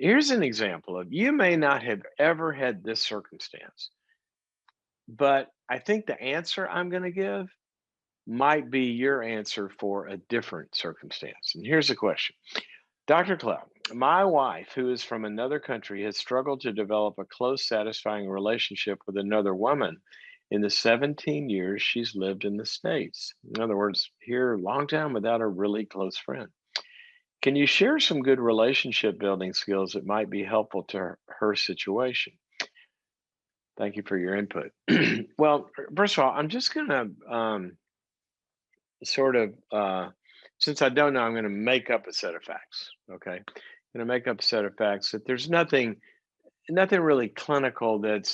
Here's an example of you may not have ever had this circumstance, but I think the answer I'm going to give might be your answer for a different circumstance. And here's the question. Dr. Cloud, my wife, who is from another country, has struggled to develop a close, satisfying relationship with another woman in the 17 years she's lived in the States. In other words, here a long time without a really close friend. Can you share some good relationship building skills that might be helpful to her situation? Thank you for your input. Well, first of all, I'm just going to sort of, since I don't know, I'm going to make up a set of facts. Okay. I'm going to make up a set of facts that there's nothing really clinical that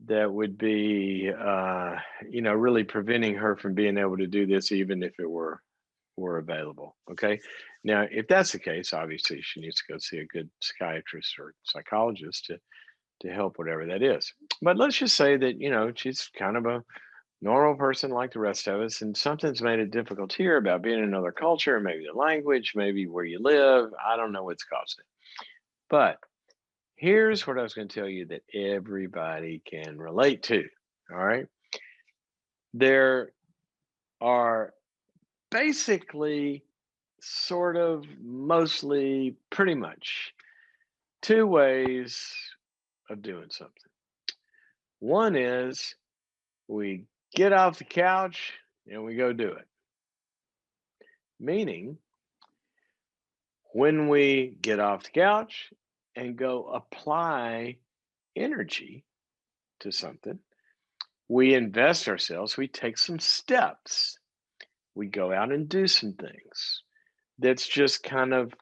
would be, really preventing her from being able to do this, even if it were available. Okay. Now, if that's the case, obviously she needs to go see a good psychiatrist or psychologist to help whatever that is. But let's just say that, she's kind of a normal person like the rest of us, and something's made it difficult here about being in another culture, maybe the language, maybe where you live. I don't know what's caused it. But here's what I was going to tell you that everybody can relate to. All right. There are basically, sort of, mostly, pretty much two ways of doing something. One is we get off the couch and we go do it. Meaning, when we get off the couch and go apply energy to something, we invest ourselves, we take some steps, we go out and do some things that's just kind of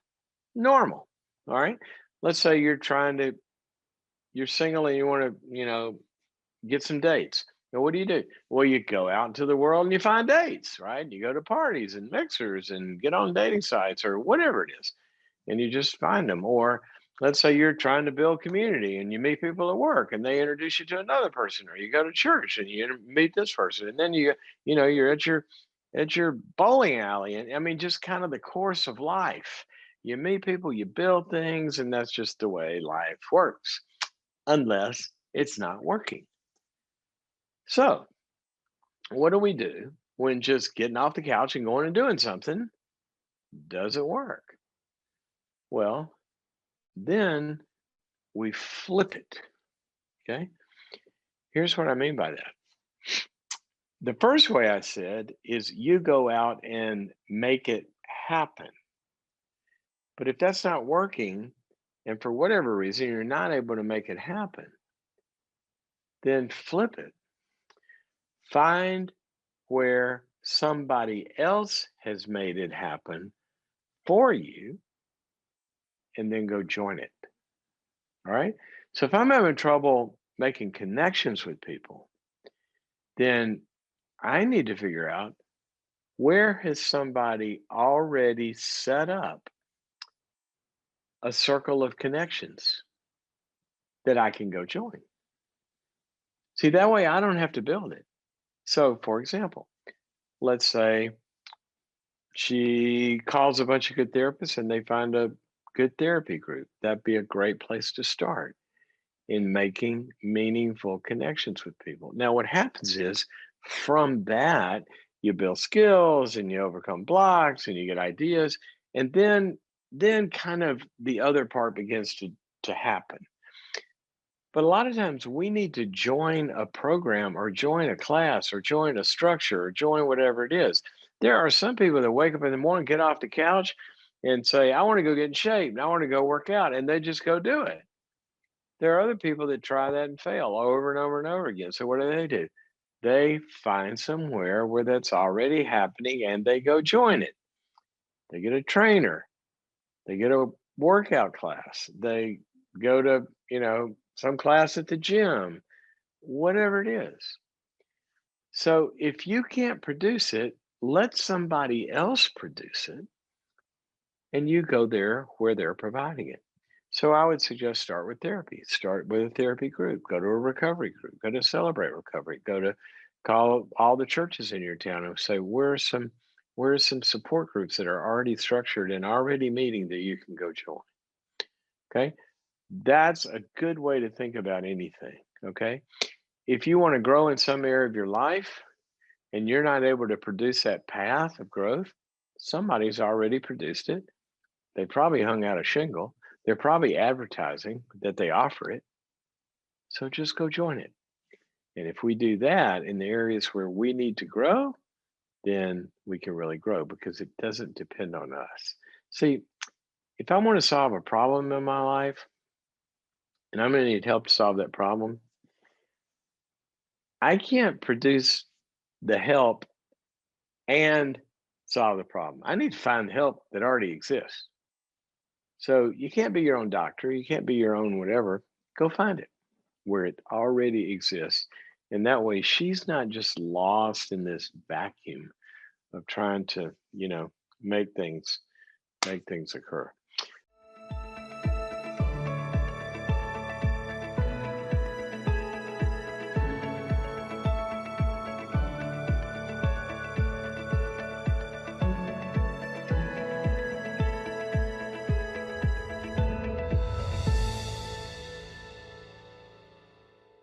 normal. All right. Let's say you're single and you want to, get some dates. Now, what do? Well, you go out into the world and you find dates, right? You go to parties and mixers and get on dating sites or whatever it is, and you just find them. Or let's say you're trying to build community and you meet people at work and they introduce you to another person, or you go to church and you meet this person, and then you're at your bowling alley, and I mean, just kind of the course of life. You meet people, you build things, and that's just the way life works, unless it's not working. So, what do we do when just getting off the couch and going and doing something doesn't work? Well, then we flip it. Okay. Here's what I mean by that. The first way I said is you go out and make it happen. But if that's not working, and for whatever reason you're not able to make it happen, then flip it. Find where somebody else has made it happen for you and then go join it. All right. So if I'm having trouble making connections with people, then I need to figure out where has somebody already set up a circle of connections that I can go join. See, that way I don't have to build it. So, for example, let's say she calls a bunch of good therapists and they find a good therapy group. That'd be a great place to start in making meaningful connections with people. Now, what happens is from that, you build skills and you overcome blocks and you get ideas. And then kind of the other part begins to happen. But a lot of times we need to join a program or join a class or join a structure or join whatever it is. There are some people that wake up in the morning, get off the couch, and say, I want to go get in shape and I want to go work out. And they just go do it. There are other people that try that and fail over and over and over again. So what do? They find somewhere where that's already happening and they go join it. They get a trainer, they get a workout class, they go to, some class at the gym, whatever it is. So if you can't produce it, let somebody else produce it and you go there where they're providing it. So I would suggest start with therapy. Start with a therapy group. Go to a recovery group. Go to Celebrate Recovery. Go to call all the churches in your town and say, where are some support groups that are already structured and already meeting that you can go join? Okay. That's a good way to think about anything. Okay. If you want to grow in some area of your life and you're not able to produce that path of growth, somebody's already produced it. They probably hung out a shingle. They're probably advertising that they offer it. So just go join it. And if we do that in the areas where we need to grow, then we can really grow because it doesn't depend on us. See, if I want to solve a problem in my life and I'm going to need help to solve that problem, I can't produce the help and solve the problem. I need to find help that already exists. So you can't be your own doctor, you can't be your own whatever. Go find it where it already exists. And that way she's not just lost in this vacuum of trying to, make things occur.